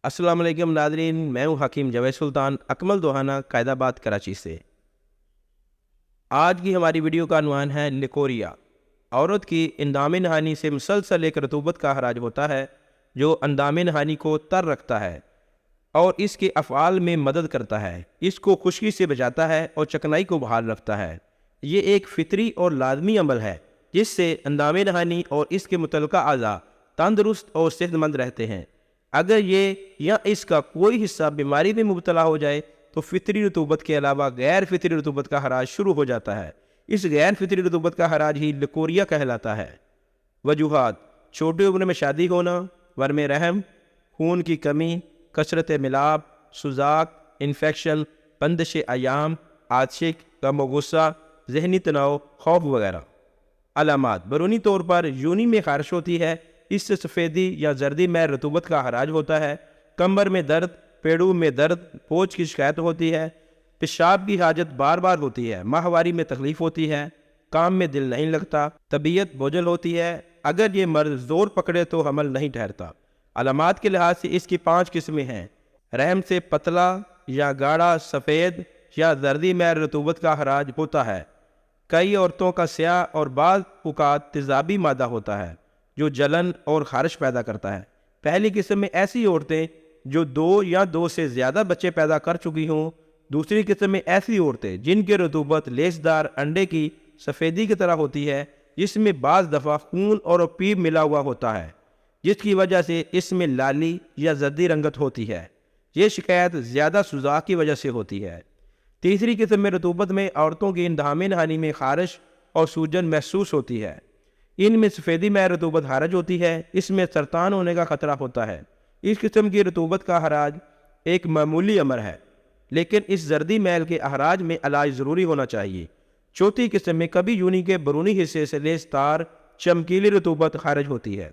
السلام علیکم ناظرین، میں ہوں حکیم جاوید سلطان اکمل دوحانہ قائد آباد کراچی سے۔ آج کی ہماری ویڈیو کا عنوان ہے لیکوریا۔ عورت کی اندام نہانی سے مسلسل ایک رطوبت کا خراج ہوتا ہے جو اندام نہانی کو تر رکھتا ہے اور اس کے افعال میں مدد کرتا ہے، اس کو خشکی سے بچاتا ہے اور چکنائی کو بحال رکھتا ہے۔ یہ ایک فطری اور لازمی عمل ہے جس سے اندام نہانی اور اس کے متعلقہ اعضاء تندرست اور صحت مند رہتے ہیں۔ اگر یہ یا اس کا کوئی حصہ بیماری میں مبتلا ہو جائے تو فطری رطوبت کے علاوہ غیر فطری رطوبت کا خراج شروع ہو جاتا ہے۔ اس غیر فطری رطوبت کا خراج ہی لیکوریا کہلاتا ہے۔ وجوہات: چھوٹی عمر میں شادی ہونا، ورم رحم، خون کی کمی، کثرت ملاب، سوزاک، انفیکشن، بندش ایام، عاطشک، غم و غصہ، ذہنی تناؤ، خوف وغیرہ۔ علامات: بیرونی طور پر یونی میں خارش ہوتی ہے، اس سے سفیدی یا زردی میل رطوبت کا خراج ہوتا ہے۔ کمر میں درد، پیڑوں میں درد، بوجھ کی شکایت ہوتی ہے۔ پیشاب کی حاجت بار بار ہوتی ہے۔ ماہواری میں تکلیف ہوتی ہے۔ کام میں دل نہیں لگتا۔ طبیعت بوجھل ہوتی ہے۔ اگر یہ مرض زور پکڑے تو حمل نہیں ٹھہرتا۔ علامات کے لحاظ سے اس کی 5 قسمیں ہیں۔ رحم سے پتلا یا گاڑھا سفید یا زردی میل رطوبت کا خراج ہوتا ہے۔ کئی عورتوں کا سیاہ اور بعض اوقات تیزابی مادہ ہوتا ہے جو جلن اور خارش پیدا کرتا ہے۔ پہلی قسم میں ایسی عورتیں جو 2 یا 2 سے زیادہ بچے پیدا کر چکی ہوں۔ دوسری قسم میں ایسی عورتیں جن کی رطوبت لیسدار انڈے کی سفیدی کی طرح ہوتی ہے، جس میں بعض دفعہ خون اور پیپ ملا ہوا ہوتا ہے، جس کی وجہ سے اس میں لالی یا زردی رنگت ہوتی ہے۔ یہ شکایت زیادہ سوزاک کی وجہ سے ہوتی ہے۔ تیسری قسم میں رطوبت میں عورتوں کی اندام نہانی میں خارش اور سوجن محسوس ہوتی ہے۔ ان میں سفیدی میل رطوبت خارج ہوتی ہے۔ اس میں سرطان ہونے کا خطرہ ہوتا ہے۔ اس قسم کی رطوبت کا خراج ایک معمولی امر ہے، لیکن اس زردی میل کے اخراج میں علاج ضروری ہونا چاہیے۔ چوتھی قسم میں کبھی یونی کے بیرونی حصے سے لیسدار چمکیلی رطوبت خارج ہوتی ہے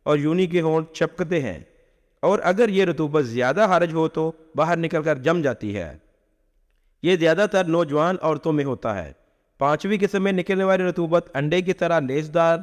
اور یونی کے ہونٹ چپکتے ہیں، اور اگر یہ رطوبت زیادہ خارج ہو تو باہر نکل کر جم جاتی ہے۔ یہ زیادہ تر نوجوان عورتوں میں ہوتا ہے۔ پانچویں قسم میں نکلنے والی رطوبت انڈے کی طرح لیسدار،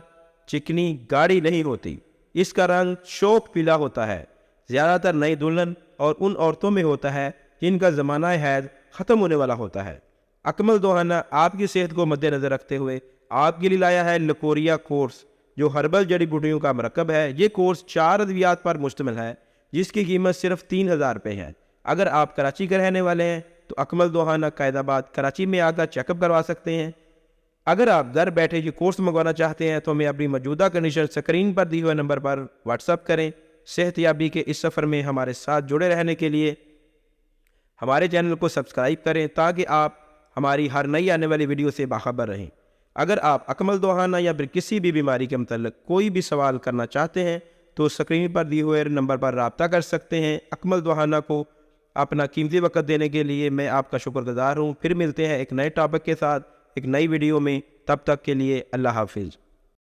چکنی، گاڑھی نہیں ہوتی۔ اس کا رنگ شوک پیلا ہوتا ہے۔ زیادہ تر نئی دلہن اور ان عورتوں میں ہوتا ہے جن کا زمانہ حیض ختم ہونے والا ہوتا ہے۔ اکمل دوحانہ آپ کی صحت کو مد نظر رکھتے ہوئے آپ کے لیے لایا ہے لیکوریا کورس، جو ہربل جڑی بوٹیوں کا مرکب ہے۔ یہ کورس 4 ادویات پر مشتمل ہے جس کی قیمت صرف 3000 روپے ہے۔ اگر آپ کراچی کے رہنے والے ہیں تو اکمل دوحانہ قائد آباد کراچی میں آ کر چیک اپ کروا سکتے ہیں۔ اگر آپ گھر بیٹھے یہ کورس منگوانا چاہتے ہیں تو ہمیں اپنی موجودہ کنڈیشن اسکرین پر دی ہوئے نمبر پر واٹس ایپ کریں۔ صحت یابی کے اس سفر میں ہمارے ساتھ جڑے رہنے کے لیے ہمارے چینل کو سبسکرائب کریں تاکہ آپ ہماری ہر نئی آنے والی ویڈیو سے باخبر رہیں۔ اگر آپ اکمل دوحانہ یا پھر کسی بھی بیماری کے متعلق کوئی بھی سوال کرنا چاہتے ہیں تو اسکرین پر دیے ہوئے نمبر پر رابطہ کر سکتے ہیں۔ اکمل دوحانہ کو اپنا قیمتی وقت دینے کے لیے میں آپ کا شکر گزار ہوں۔ پھر ملتے ہیں ایک نئے ٹاپک کے ساتھ ایک نئی ویڈیو میں، تب تک کے لیے اللہ حافظ۔